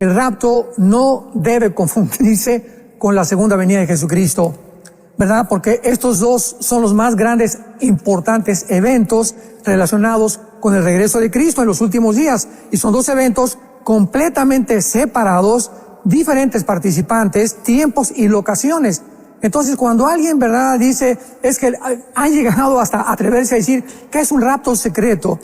El rapto no debe confundirse con la segunda venida de Jesucristo, ¿verdad? Porque estos dos son los más grandes, importantes eventos relacionados con el regreso de Cristo en los últimos días. Y son dos eventos completamente separados, diferentes participantes, tiempos y locaciones. Entonces, cuando alguien, ¿verdad?, dice, es que han llegado hasta atreverse a decir que es un rapto secreto.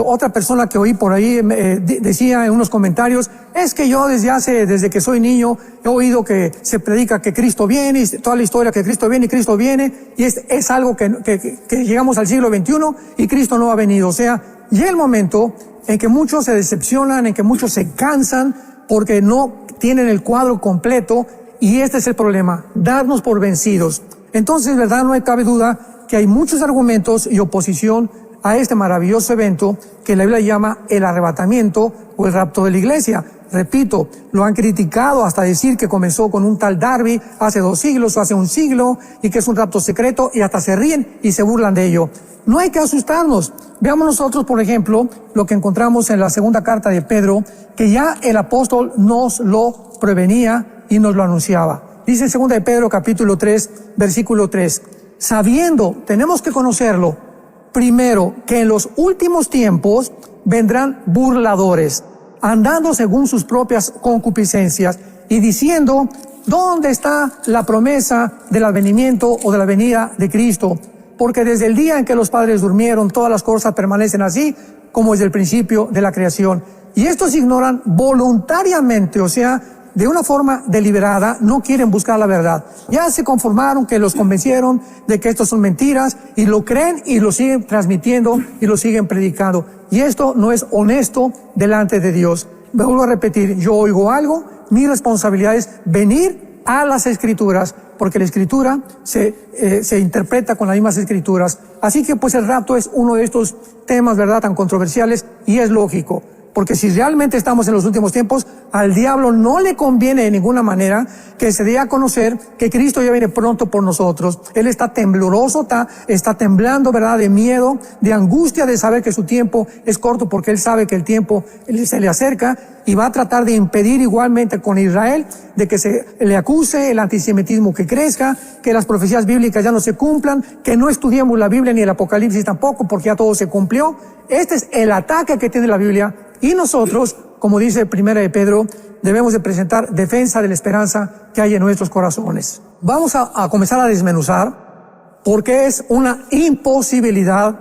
Otra persona que oí por ahí decía en unos comentarios, es que yo desde que soy niño he oído que se predica que Cristo viene, y toda la historia que Cristo viene, y es algo que llegamos al siglo XXI y Cristo no ha venido. O sea, llega el momento en que muchos se decepcionan, en que muchos se cansan porque no tienen el cuadro completo, y este es el problema, darnos por vencidos. Entonces, ¿verdad?, no cabe duda que hay muchos argumentos y oposición a este maravilloso evento que la Biblia llama el arrebatamiento o el rapto de la iglesia. Repito, lo han criticado hasta decir que comenzó con un tal Darby hace 2 siglos o hace 1 siglo y que es un rapto secreto, y hasta se ríen y se burlan de ello. No hay que asustarnos. Veamos nosotros, por ejemplo, lo que encontramos en la segunda carta de Pedro, que ya el apóstol nos lo prevenía y nos lo anunciaba. Dice en segunda de Pedro capítulo 3, versículo 3, sabiendo, tenemos que conocerlo, primero, que en los últimos tiempos vendrán burladores, andando según sus propias concupiscencias y diciendo, ¿dónde está la promesa del advenimiento o de la venida de Cristo? Porque desde el día en que los padres durmieron, todas las cosas permanecen así como desde el principio de la creación. Y estos ignoran voluntariamente, o sea, de una forma deliberada, no quieren buscar la verdad. Ya se conformaron, que los convencieron de que estos son mentiras, y lo creen y lo siguen transmitiendo y lo siguen predicando. Y esto no es honesto delante de Dios. Me vuelvo a repetir, yo oigo algo, mi responsabilidad es venir a las Escrituras, porque la Escritura se interpreta con las mismas Escrituras. Así que pues el rapto es uno de estos temas, ¿verdad?, tan controversiales, y es lógico. Porque si realmente estamos en los últimos tiempos, al diablo no le conviene de ninguna manera que se dé a conocer que Cristo ya viene pronto por nosotros. Él está tembloroso, está temblando, ¿verdad?, de miedo, de angustia, de saber que su tiempo es corto, porque él sabe que el tiempo se le acerca, y va a tratar de impedir igualmente con Israel de que se le acuse, el antisemitismo que crezca, que las profecías bíblicas ya no se cumplan, que no estudiemos la Biblia ni el Apocalipsis tampoco, porque ya todo se cumplió. Este es el ataque que tiene la Biblia. Y nosotros, como dice Primera de Pedro, debemos de presentar defensa de la esperanza que hay en nuestros corazones. Vamos a comenzar a desmenuzar, porque es una imposibilidad,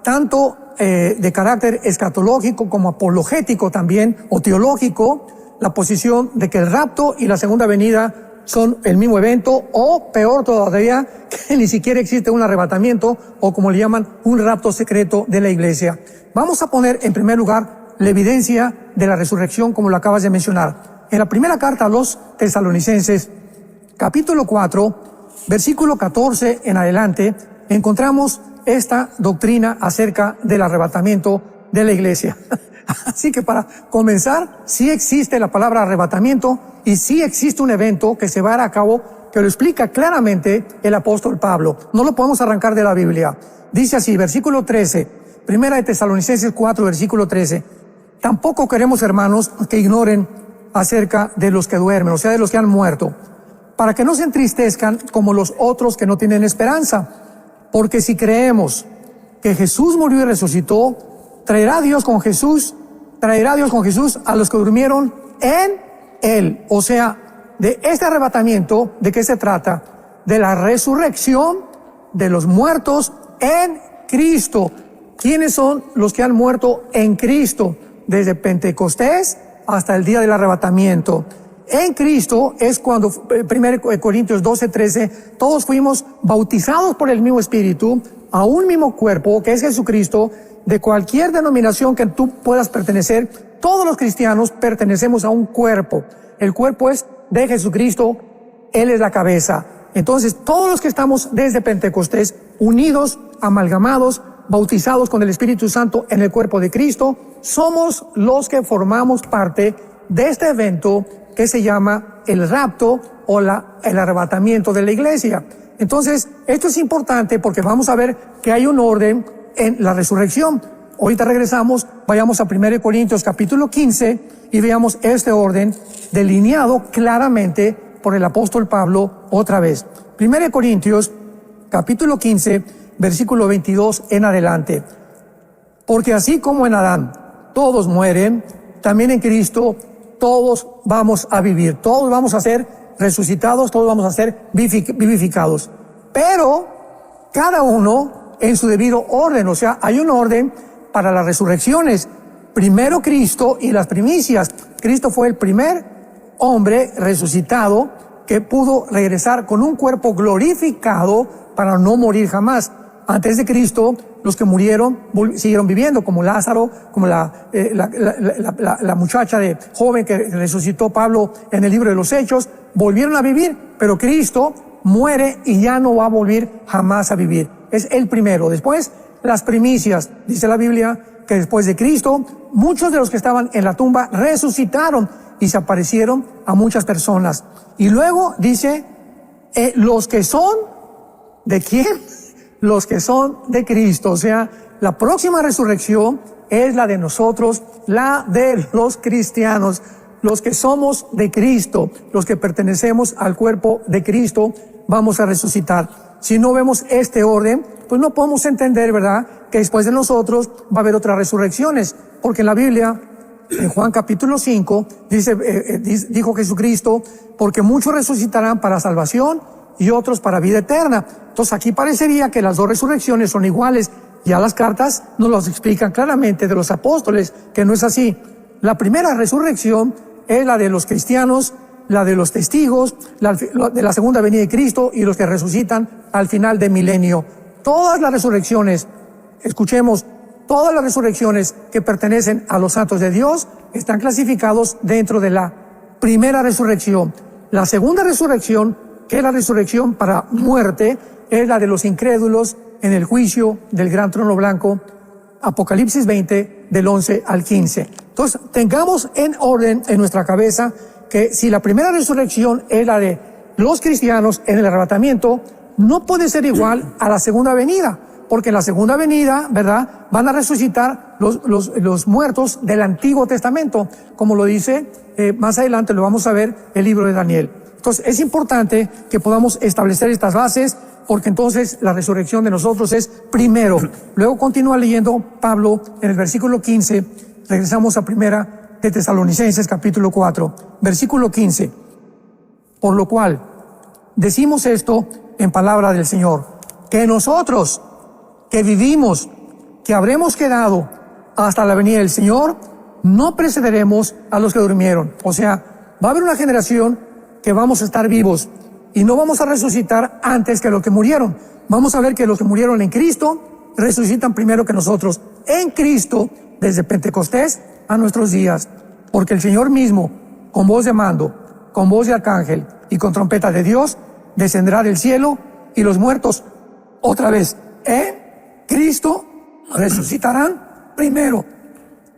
tanto de carácter escatológico como apologético también, o teológico, la posición de que el rapto y la segunda venida son el mismo evento, o peor todavía, que ni siquiera existe un arrebatamiento, o como le llaman, un rapto secreto de la iglesia. Vamos a poner en primer lugar la evidencia de la resurrección, como lo acabas de mencionar. En la primera carta a los Tesalonicenses, capítulo 4, versículo 14 en adelante, encontramos esta doctrina acerca del arrebatamiento de la iglesia. Así que para comenzar, sí existe la palabra arrebatamiento, y sí existe un evento que se va a dar a cabo, que lo explica claramente el apóstol Pablo. No lo podemos arrancar de la Biblia. Dice así, versículo 13, primera de Tesalonicenses 4, versículo 13. Tampoco queremos, hermanos, que ignoren acerca de los que duermen, o sea, de los que han muerto, para que no se entristezcan como los otros que no tienen esperanza. Porque si creemos que Jesús murió y resucitó, traerá Dios con Jesús a los que durmieron en Él. O sea, de este arrebatamiento, ¿de qué se trata? De la resurrección de los muertos en Cristo. ¿Quiénes son los que han muerto en Cristo? Desde Pentecostés hasta el día del arrebatamiento. En Cristo es cuando, 1 Corintios 12, 13, todos fuimos bautizados por el mismo Espíritu, a un mismo cuerpo, que es Jesucristo. De cualquier denominación que tú puedas pertenecer, todos los cristianos pertenecemos a un cuerpo. El cuerpo es de Jesucristo, Él es la cabeza. Entonces, todos los que estamos desde Pentecostés, unidos, amalgamados, bautizados con el Espíritu Santo en el cuerpo de Cristo, somos los que formamos parte de este evento que se llama el rapto o el arrebatamiento de la iglesia. Entonces, esto es importante porque vamos a ver que hay un orden en la resurrección. Ahorita regresamos, vayamos a 1 Corintios capítulo 15 y veamos este orden delineado claramente por el apóstol Pablo otra vez. 1 Corintios capítulo 15, versículo 22 en adelante. Porque así como en Adán todos mueren, también en Cristo todos vamos a vivir, todos vamos a ser resucitados, todos vamos a ser vivificados. Pero cada uno en su debido orden, o sea, hay un orden para las resurrecciones. Primero Cristo y las primicias. Cristo fue el primer hombre resucitado que pudo regresar con un cuerpo glorificado para no morir jamás. Antes de Cristo, los que murieron siguieron viviendo, como Lázaro, como la muchacha joven que resucitó Pablo en el libro de los Hechos, volvieron a vivir, pero Cristo muere y ya no va a volver jamás a vivir. Es el primero. Después, las primicias. Dice la Biblia que después de Cristo, muchos de los que estaban en la tumba resucitaron y se aparecieron a muchas personas. Y luego dice, los que son, ¿de quién? Los que son de Cristo. O sea, la próxima resurrección es la de nosotros, la de los cristianos, los que somos de Cristo, los que pertenecemos al cuerpo de Cristo, vamos a resucitar. Si no vemos este orden, pues no podemos entender, ¿verdad?, que después de nosotros va a haber otras resurrecciones, porque en la Biblia, en Juan capítulo 5, dijo Jesucristo, porque muchos resucitarán para salvación y otros para vida eterna. Entonces aquí parecería que las dos resurrecciones son iguales. Ya las cartas nos las explican claramente de los apóstoles, que no es así. La primera resurrección es la de los cristianos, la de los testigos, de la segunda venida de Cristo y los que resucitan al final del milenio. Todas las resurrecciones, escuchemos, todas las resurrecciones que pertenecen a los santos de Dios están clasificados dentro de la primera resurrección. La segunda resurrección, que es la resurrección para muerte, es la de los incrédulos en el juicio del gran trono blanco, Apocalipsis 20, del 11 al 15. Entonces, tengamos en orden en nuestra cabeza que si la primera resurrección es la de los cristianos en el arrebatamiento, no puede ser igual a la segunda venida, porque en la segunda venida, ¿verdad?, van a resucitar los muertos del Antiguo Testamento, como lo dice más adelante, lo vamos a ver, el libro de Daniel. Entonces, es importante que podamos establecer estas bases, porque entonces la resurrección de nosotros es primero. Luego continúa leyendo Pablo en el versículo 15, regresamos a primera de Tesalonicenses capítulo 4, versículo 15. Por lo cual, decimos esto en palabra del Señor, que nosotros que vivimos, que habremos quedado hasta la venida del Señor, no precederemos a los que durmieron. O sea, va a haber una generación que vamos a estar vivos y no vamos a resucitar antes que los que murieron. Vamos a ver que los que murieron en Cristo resucitan primero que nosotros en Cristo desde Pentecostés a nuestros días, porque el Señor mismo, con voz de mando, con voz de arcángel y con trompeta de Dios, descenderá del cielo y los muertos otra vez en Cristo resucitarán primero.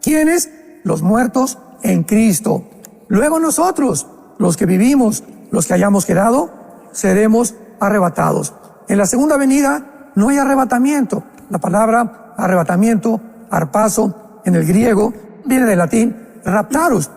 ¿Quiénes? Los muertos en Cristo. Luego nosotros, los que vivimos, los que hayamos quedado, seremos arrebatados. En la segunda venida no hay arrebatamiento. La palabra arrebatamiento, arpazo, en el griego, viene del latín raptarus.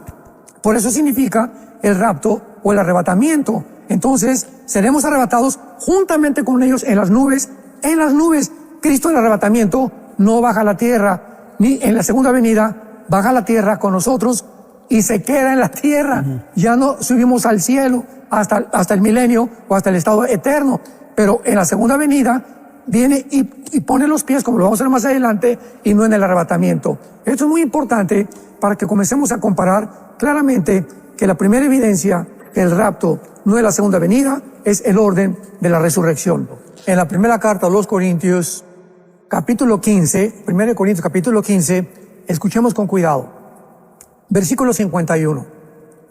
Por eso significa el rapto o el arrebatamiento. Entonces, seremos arrebatados juntamente con ellos en las nubes. En las nubes, Cristo en el arrebatamiento no baja a la tierra, ni en la segunda venida baja a la tierra con nosotros y se queda en la tierra. Ya no subimos al cielo hasta el milenio o hasta el estado eterno. Pero en la segunda venida viene y pone los pies, como lo vamos a ver más adelante, y no en el arrebatamiento. Esto es muy importante para que comencemos a comparar claramente que la primera evidencia del rapto no es la segunda venida, es el orden de la resurrección. En la primera carta a los Corintios, capítulo 15, 1 Corintios capítulo 15, escuchemos con cuidado. Versículo 51.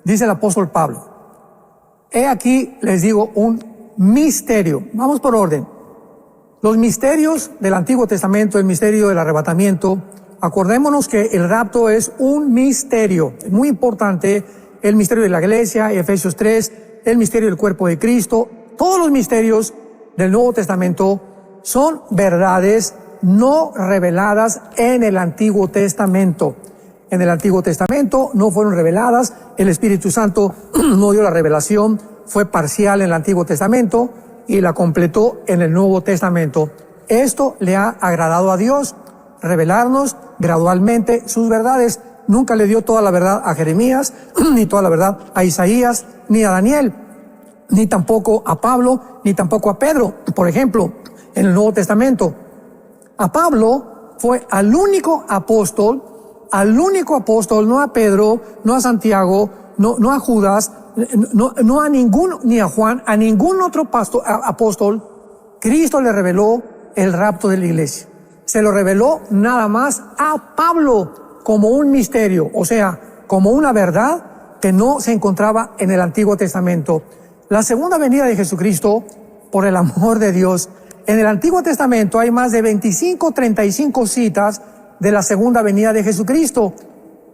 Dice el apóstol Pablo: he aquí, les digo, un misterio. Vamos por orden. Los misterios del Antiguo Testamento, el misterio del arrebatamiento, acordémonos que el rapto es un misterio. Es muy importante el misterio de la iglesia, Efesios 3, el misterio del cuerpo de Cristo. Todos los misterios del Nuevo Testamento son verdades no reveladas en el Antiguo Testamento. En el Antiguo Testamento no fueron reveladas, el Espíritu Santo no dio la revelación, fue parcial en el Antiguo Testamento y la completó en el Nuevo Testamento. Esto le ha agradado a Dios, revelarnos gradualmente sus verdades. Nunca le dio toda la verdad a Jeremías, ni toda la verdad a Isaías, ni a Daniel, ni tampoco a Pablo, ni tampoco a Pedro. Por ejemplo, en el Nuevo Testamento, a Pablo fue al único apóstol, no a Pedro, no a Santiago, no a Judas, no a ningún, ni a Juan, a ningún otro apóstol. Cristo le reveló el rapto de la iglesia. Se lo reveló nada más a Pablo como un misterio, o sea, como una verdad que no se encontraba en el Antiguo Testamento. La segunda venida de Jesucristo, por el amor de Dios, en el Antiguo Testamento hay más de 35 citas de la segunda venida de Jesucristo.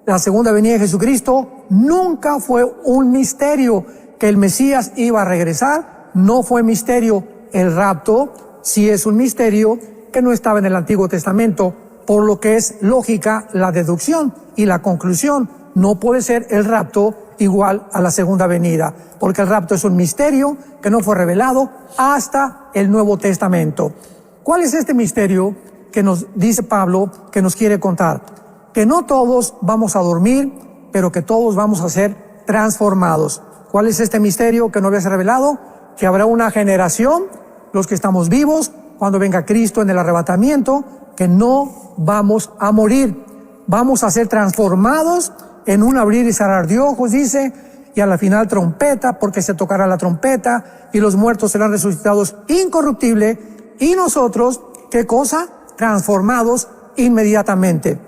La segunda venida de Jesucristo nunca fue un misterio. Que el Mesías iba a regresar no fue misterio. El rapto sí es un misterio que no estaba en el Antiguo Testamento, por lo que es lógica la deducción y la conclusión. No puede ser el rapto igual a la segunda venida, porque el rapto es un misterio que no fue revelado hasta el Nuevo Testamento. ¿Cuál es este misterio que nos dice Pablo que nos quiere contar? Que no todos vamos a dormir, pero que todos vamos a ser transformados. ¿Cuál es este misterio que no había sido revelado? Que habrá una generación, los que estamos vivos, cuando venga Cristo en el arrebatamiento, que no vamos a morir. Vamos a ser transformados en un abrir y cerrar de ojos, dice, y a la final trompeta, porque se tocará la trompeta, y los muertos serán resucitados incorruptible, y nosotros, ¿qué cosa? Transformados inmediatamente.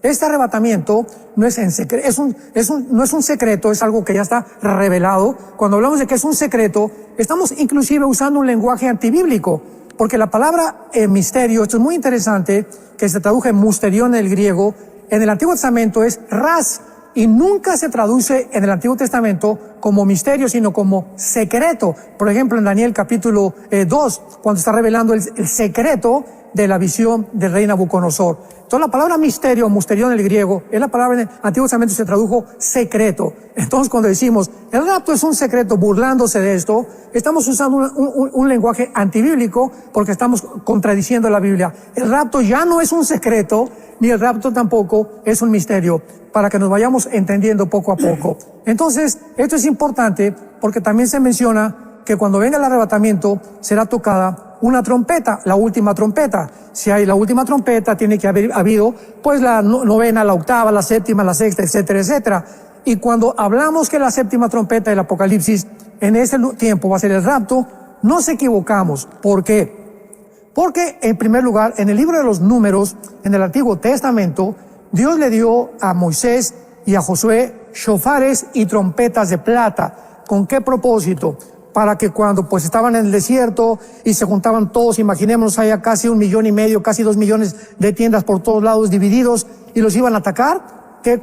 Este arrebatamiento no es en secreto, no es un secreto, es algo que ya está revelado. Cuando hablamos de que es un secreto, estamos inclusive usando un lenguaje antibíblico, porque la palabra misterio, esto es muy interesante, que se traduce musterión en el griego, en el Antiguo Testamento es ras, y nunca se traduce en el Antiguo Testamento como misterio, sino como secreto. Por ejemplo, en Daniel capítulo 2, cuando está revelando el secreto de la visión del rey Nabucodonosor. Entonces la palabra misterio, musterión en el griego, es la palabra en el Antiguo Testamento se tradujo secreto. Entonces cuando decimos, el rapto es un secreto, burlándose de esto, estamos usando un lenguaje antibíblico porque estamos contradiciendo la Biblia. El rapto ya no es un secreto, ni el rapto tampoco es un misterio, para que nos vayamos entendiendo poco a poco. Entonces, esto es importante porque también se menciona que cuando venga el arrebatamiento será tocada una trompeta, la última trompeta. Si hay la última trompeta, tiene que haber habido pues la novena, la octava, la séptima, la sexta, etcétera, etcétera. Y cuando hablamos que la séptima trompeta del Apocalipsis en ese tiempo va a ser el rapto, nos equivocamos. ¿Por qué? Porque, en primer lugar, en el libro de los Números, en el Antiguo Testamento, Dios le dio a Moisés y a Josué shofares y trompetas de plata. ¿Con qué propósito? Para que cuando pues estaban en el desierto y se juntaban todos, imaginémonos, haya casi 1,5 millones, casi 2 millones de tiendas por todos lados divididos y los iban a atacar, que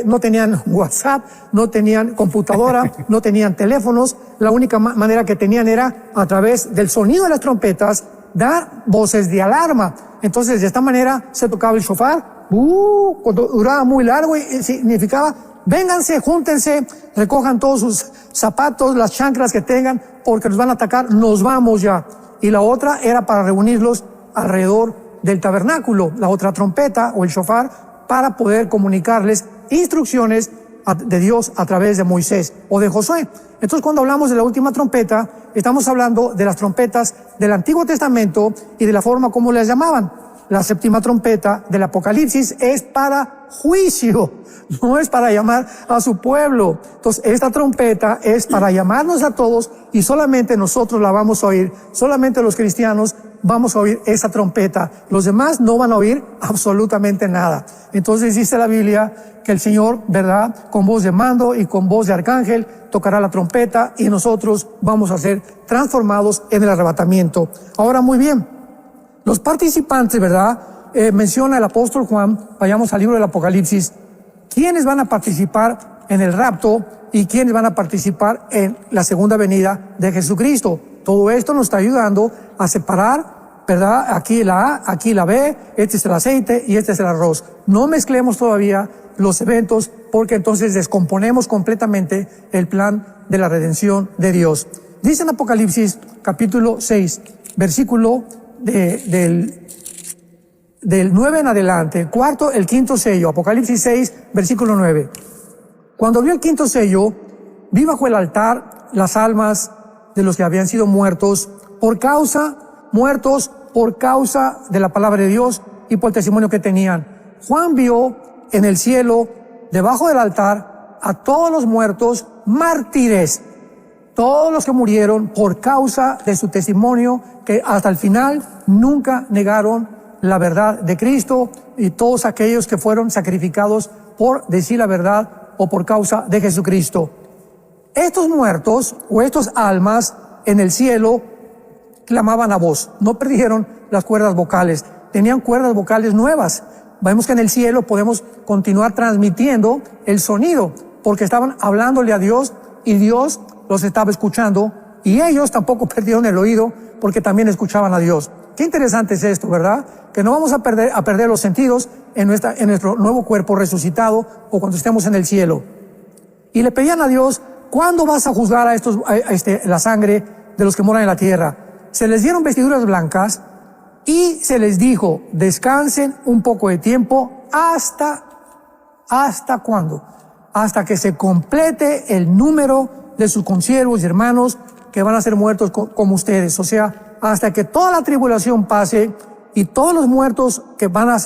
no tenían WhatsApp, no tenían computadora, no tenían teléfonos, la única manera que tenían era a través del sonido de las trompetas dar voces de alarma. Entonces de esta manera se tocaba el shofar, cuando duraba muy largo y significaba vénganse, júntense, recojan todos sus zapatos, las chanclas que tengan, porque nos van a atacar, nos vamos ya. Y la otra era para reunirlos alrededor del tabernáculo, la otra trompeta o el shofar, para poder comunicarles instrucciones de Dios a través de Moisés o de Josué. Entonces, cuando hablamos de la última trompeta, estamos hablando de las trompetas del Antiguo Testamento y de la forma como las llamaban. La séptima trompeta del Apocalipsis es para juicio, no es para llamar a su pueblo. Entonces, esta trompeta es para llamarnos a todos y solamente nosotros la vamos a oír. Solamente los cristianos vamos a oír esa trompeta. Los demás no van a oír absolutamente nada. Entonces dice la Biblia que el Señor, ¿verdad?, con voz de mando y con voz de arcángel tocará la trompeta y nosotros vamos a ser transformados en el arrebatamiento. Ahora, muy bien, los participantes, ¿verdad?, menciona el apóstol Juan, vayamos al libro del Apocalipsis, quiénes van a participar en el rapto y quiénes van a participar en la segunda venida de Jesucristo. Todo esto nos está ayudando a separar ¿verdad? Aquí la A, aquí la B, este es el aceite y este es el arroz. No mezclemos todavía los eventos porque entonces descomponemos completamente el plan de la redención de Dios. Dice en Apocalipsis capítulo 6, versículo del 9 en adelante, el quinto sello, Apocalipsis 6, versículo 9. Cuando abrió el quinto sello, vi bajo el altar las almas de los que habían sido muertos por causa de la palabra de Dios y por el testimonio que tenían. Juan vio en el cielo, debajo del altar, a todos los muertos mártires, todos los que murieron por causa de su testimonio, que hasta el final nunca negaron la verdad de Cristo, y todos aquellos que fueron sacrificados por decir la verdad o por causa de Jesucristo. Estos muertos o estos almas en el cielo clamaban a voz, no perdieron las cuerdas vocales, tenían cuerdas vocales nuevas. Vemos que en el cielo podemos continuar transmitiendo el sonido, porque estaban hablándole a Dios y Dios los estaba escuchando, y ellos tampoco perdieron el oído porque también escuchaban a Dios. Qué interesante es esto, ¿verdad? Que no vamos a perder los sentidos en nuestro nuevo cuerpo resucitado o cuando estemos en el cielo. Y le pedían a Dios, ¿cuándo vas a juzgar a la sangre de los que moran en la tierra? Se les dieron vestiduras blancas y se les dijo, descansen un poco de tiempo. ¿Hasta cuándo? Hasta que se complete el número de sus consiervos y hermanos que van a ser muertos como ustedes. O sea, hasta que toda la tribulación pase y todos los muertos que va a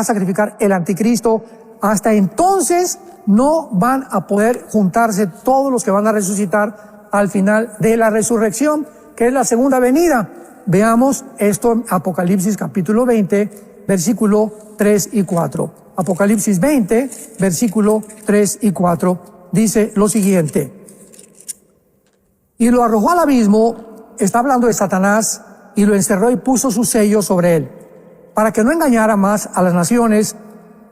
sacrificar el anticristo, hasta entonces no van a poder juntarse todos los que van a resucitar al final de la resurrección, que es la segunda venida. Veamos esto en Apocalipsis capítulo 20, versículo 3 y 4. Apocalipsis 20, versículo 3 y 4, dice lo siguiente. Y lo arrojó al abismo, está hablando de Satanás, y lo encerró y puso su sello sobre él, para que no engañara más a las naciones,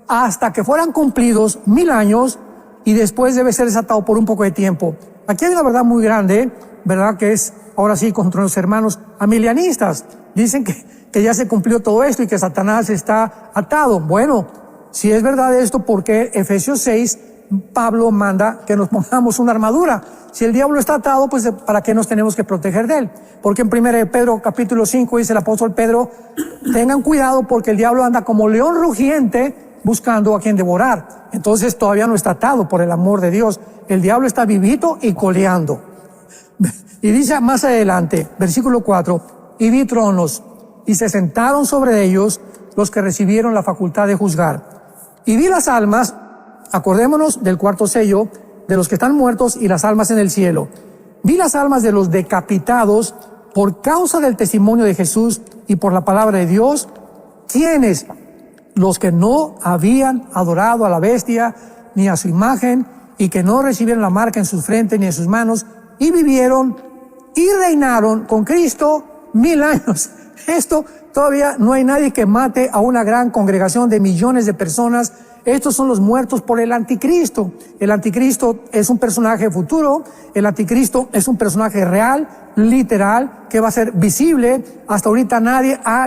hasta que fueran cumplidos 1000 años, y después debe ser desatado por un poco de tiempo. Aquí hay una verdad muy grande, ¿verdad? Que es, ahora sí, contra los hermanos amilianistas. Dicen que ya se cumplió todo esto y que Satanás está atado. Bueno, si es verdad esto, ¿por qué Efesios 6, Pablo manda que nos pongamos una armadura? Si el diablo está atado, pues ¿para qué nos tenemos que proteger de él? Porque en 1 Pedro capítulo 5 dice el apóstol Pedro, tengan cuidado porque el diablo anda como león rugiente buscando a quien devorar. Entonces todavía no está atado, por el amor de Dios. El diablo está vivito y coleando. Y dice más adelante, versículo 4, y vi tronos, y se sentaron sobre ellos los que recibieron la facultad de juzgar. Y vi las almas, acordémonos del cuarto sello, de los que están muertos y las almas en el cielo. Vi las almas de los decapitados por causa del testimonio de Jesús y por la palabra de Dios, quienes, los que no habían adorado a la bestia ni a su imagen y que no recibieron la marca en sus frentes ni en sus manos, y vivieron y reinaron con Cristo 1000 años. Esto todavía no hay nadie que mate a una gran congregación de millones de personas. Estos son los muertos por el anticristo. El anticristo es un personaje futuro, el anticristo es un personaje real, literal, que va a ser visible. Hasta ahorita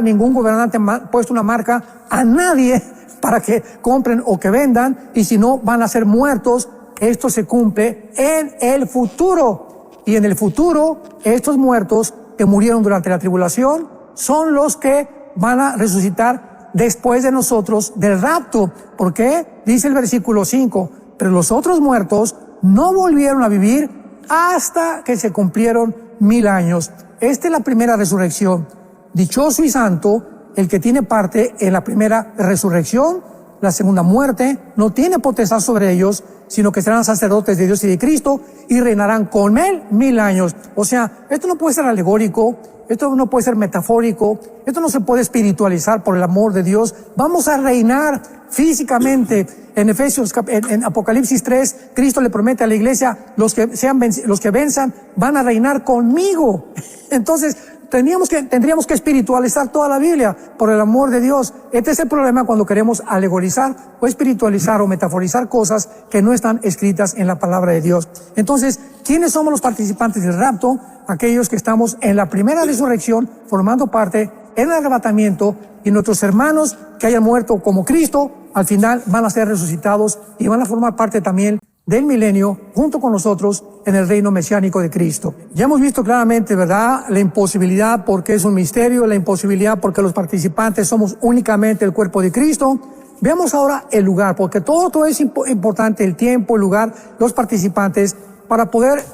ningún gobernante ha puesto una marca a nadie para que compren o que vendan, y si no van a ser muertos. Esto se cumple en el futuro. Y en el futuro, estos muertos que murieron durante la tribulación son los que van a resucitar después de nosotros del rapto. ¿Por qué? Dice el versículo 5, pero los otros muertos no volvieron a vivir hasta que se cumplieron 1000 años. Esta es la primera resurrección. Dichoso y santo el que tiene parte en la primera resurrección. La segunda muerte no tiene potestad sobre ellos, sino que serán sacerdotes de Dios y de Cristo y reinarán con él 1000 años. O sea, esto no puede ser alegórico, esto no puede ser metafórico, esto no se puede espiritualizar por el amor de Dios. Vamos a reinar físicamente. En Apocalipsis 3, Cristo le promete a la iglesia, los que venzan van a reinar conmigo. Entonces, tendríamos que espiritualizar toda la Biblia por el amor de Dios. Este es el problema cuando queremos alegorizar o espiritualizar o metaforizar cosas que no están escritas en la palabra de Dios. Entonces, ¿quiénes somos los participantes del rapto? Aquellos que estamos en la primera resurrección, formando parte en el arrebatamiento, y nuestros hermanos que hayan muerto como Cristo, al final van a ser resucitados y van a formar parte también del milenio junto con nosotros en el reino mesiánico de Cristo. Ya hemos visto claramente, ¿verdad?, la imposibilidad porque es un misterio, la imposibilidad porque los participantes somos únicamente el cuerpo de Cristo. Veamos ahora el lugar, porque todo es importante, el tiempo, el lugar, los participantes. Para poder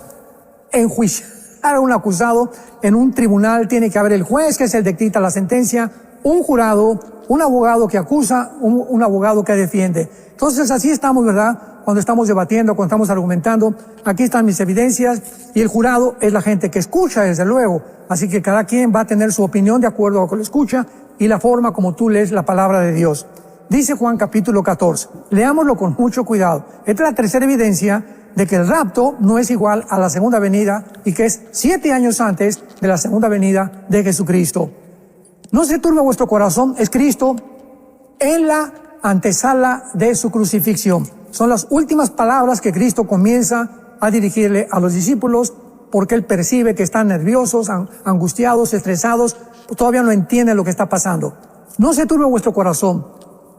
enjuiciar a un acusado en un tribunal tiene que haber el juez, que es el que dicta la sentencia, un jurado, un abogado que acusa, un abogado que defiende. Entonces así estamos, ¿verdad?, cuando estamos debatiendo, cuando estamos argumentando. Aquí están mis evidencias, y el jurado es la gente que escucha, desde luego. Así que cada quien va a tener su opinión de acuerdo a lo que lo escucha y la forma como tú lees la palabra de Dios. Dice Juan capítulo 14. Leámoslo con mucho cuidado. Esta es la tercera evidencia de que el rapto no es igual a la segunda venida y que es 7 años antes de la segunda venida de Jesucristo. No se turbe vuestro corazón, es Cristo en la antesala de su crucifixión. Son las últimas palabras que Cristo comienza a dirigirle a los discípulos, porque Él percibe que están nerviosos, angustiados, estresados, todavía no entienden lo que está pasando. No se turbe vuestro corazón,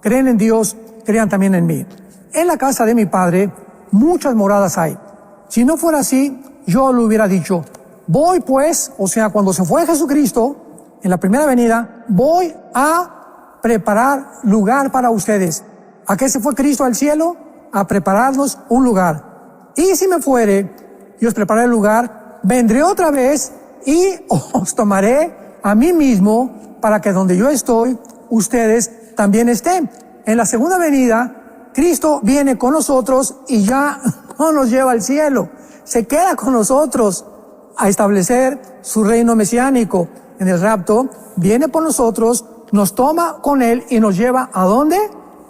creen en Dios, crean también en mí. En la casa de mi Padre muchas moradas hay. Si no fuera así, yo lo hubiera dicho. Voy pues, o sea, cuando se fue Jesucristo, en la primera venida, voy a preparar lugar para ustedes. ¿A qué se fue Cristo al cielo? A prepararnos un lugar. Y si me fuere, y os prepararé el lugar, vendré otra vez y os tomaré a mí mismo, para que donde yo estoy, ustedes también estén. En la segunda venida, Cristo viene con nosotros y ya no nos lleva al cielo. Se queda con nosotros a establecer su reino mesiánico. En el rapto, viene por nosotros, nos toma con Él y nos lleva ¿a dónde?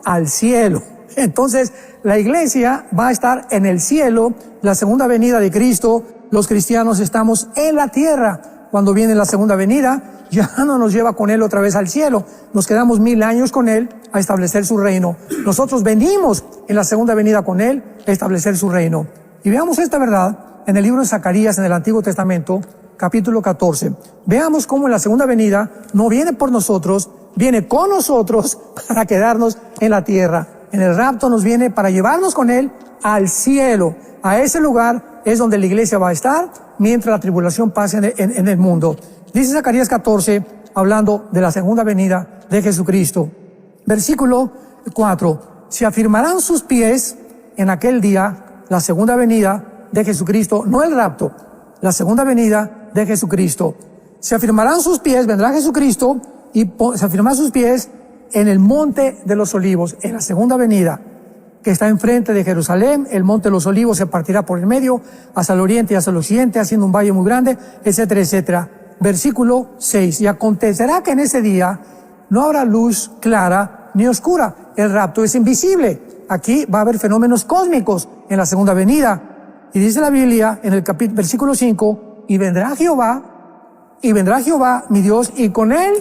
Al cielo. Entonces, la iglesia va a estar en el cielo, la segunda venida de Cristo. Los cristianos estamos en la tierra. Cuando viene la segunda venida, ya no nos lleva con Él otra vez al cielo. Nos quedamos 1000 años con Él a establecer su reino. Nosotros venimos en la segunda venida con Él a establecer su reino. Y veamos esta verdad en el libro de Zacarías, en el Antiguo Testamento, capítulo 14. Veamos cómo en la segunda venida no viene por nosotros, viene con nosotros para quedarnos en la tierra. En el rapto nos viene para llevarnos con Él al cielo. A ese lugar es donde la iglesia va a estar mientras la tribulación pase en el mundo. Dice Zacarías 14, hablando de la segunda venida de Jesucristo. Versículo 4. Se afirmarán sus pies en aquel día, la segunda venida de Jesucristo, no el rapto, la segunda venida de Jesucristo. Se afirmarán sus pies, vendrá Jesucristo y se afirmarán sus pies en el monte de los olivos, en la segunda venida, que está enfrente de Jerusalén. El monte de los olivos se partirá por el medio, hacia el oriente y hacia el occidente, haciendo un valle muy grande, etcétera, etcétera. Versículo 6. Y acontecerá que en ese día no habrá luz clara ni oscura. El rapto es invisible. Aquí va a haber fenómenos cósmicos en la segunda venida. Y dice la Biblia en el versículo 5, y vendrá Jehová, mi Dios, y con Él,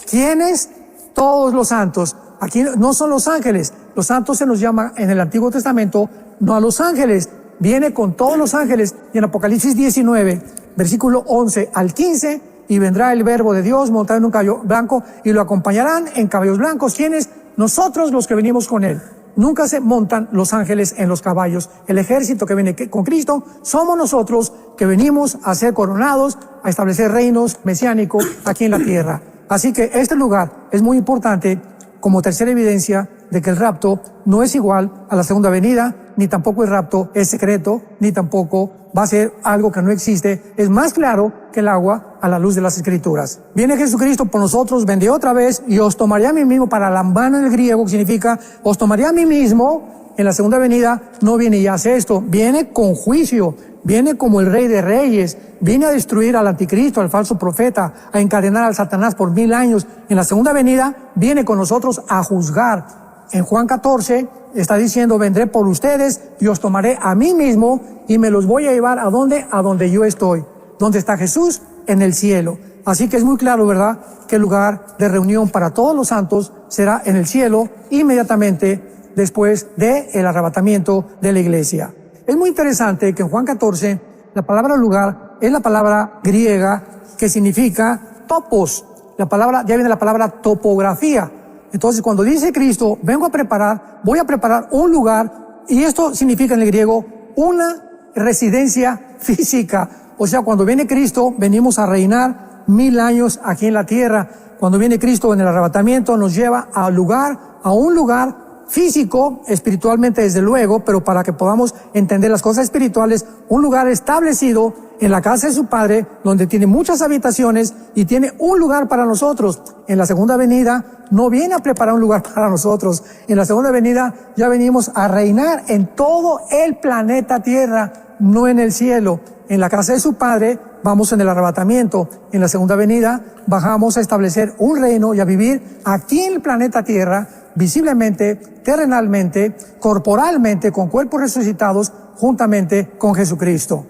¿quiénes? Todos los santos. Aquí no son los ángeles. Los santos se nos llama en el Antiguo Testamento, no a los ángeles. Viene con todos los ángeles. Y en Apocalipsis 19, versículo 11 al 15, y vendrá el verbo de Dios montado en un caballo blanco, y lo acompañarán en caballos blancos. ¿Quiénes? Nosotros, los que venimos con Él. Nunca se montan los ángeles en los caballos. El ejército que viene con Cristo somos nosotros, que venimos a ser coronados, a establecer reinos mesiánicos aquí en la tierra. Así que este lugar es muy importante como tercera evidencia de que el rapto no es igual a la segunda venida, ni tampoco el rapto es secreto, ni tampoco va a ser algo que no existe. Es más claro que el agua a la luz de las Escrituras. Viene Jesucristo por nosotros, vendré otra vez y os tomaré a mí mismo, para lambano en el griego, que significa os tomaré a mí mismo. En la segunda venida no viene y hace esto, viene con juicio, viene como el Rey de Reyes, viene a destruir al anticristo, al falso profeta, a encadenar al Satanás por 1000 años. En la segunda venida viene con nosotros a juzgar. En Juan 14 está diciendo, vendré por ustedes y os tomaré a mí mismo y me los voy a llevar ¿a dónde? A donde yo estoy. ¿Dónde está Jesús? En el cielo. Así que es muy claro, ¿verdad?, que el lugar de reunión para todos los santos será en el cielo, inmediatamente después del arrebatamiento de la iglesia. Es muy interesante que en Juan 14 La palabra lugar es la palabra griega que significa topos. La palabra, ya viene la palabra topografía. Entonces, cuando dice Cristo, voy a preparar un lugar, y esto significa en el griego una residencia física. O sea, cuando viene Cristo, venimos a reinar 1000 años aquí en la tierra. Cuando viene Cristo en el arrebatamiento, nos lleva a un lugar físico, espiritualmente desde luego, pero para que podamos entender las cosas espirituales, un lugar establecido en la casa de su Padre, donde tiene muchas habitaciones y tiene un lugar para nosotros. En la segunda venida no viene a preparar un lugar para nosotros. En la segunda venida ya venimos a reinar en todo el planeta Tierra, no en el cielo. En la casa de su Padre vamos en el arrebatamiento. En la segunda venida bajamos a establecer un reino y a vivir aquí en el planeta Tierra, visiblemente, terrenalmente, corporalmente, con cuerpos resucitados, juntamente con Jesucristo.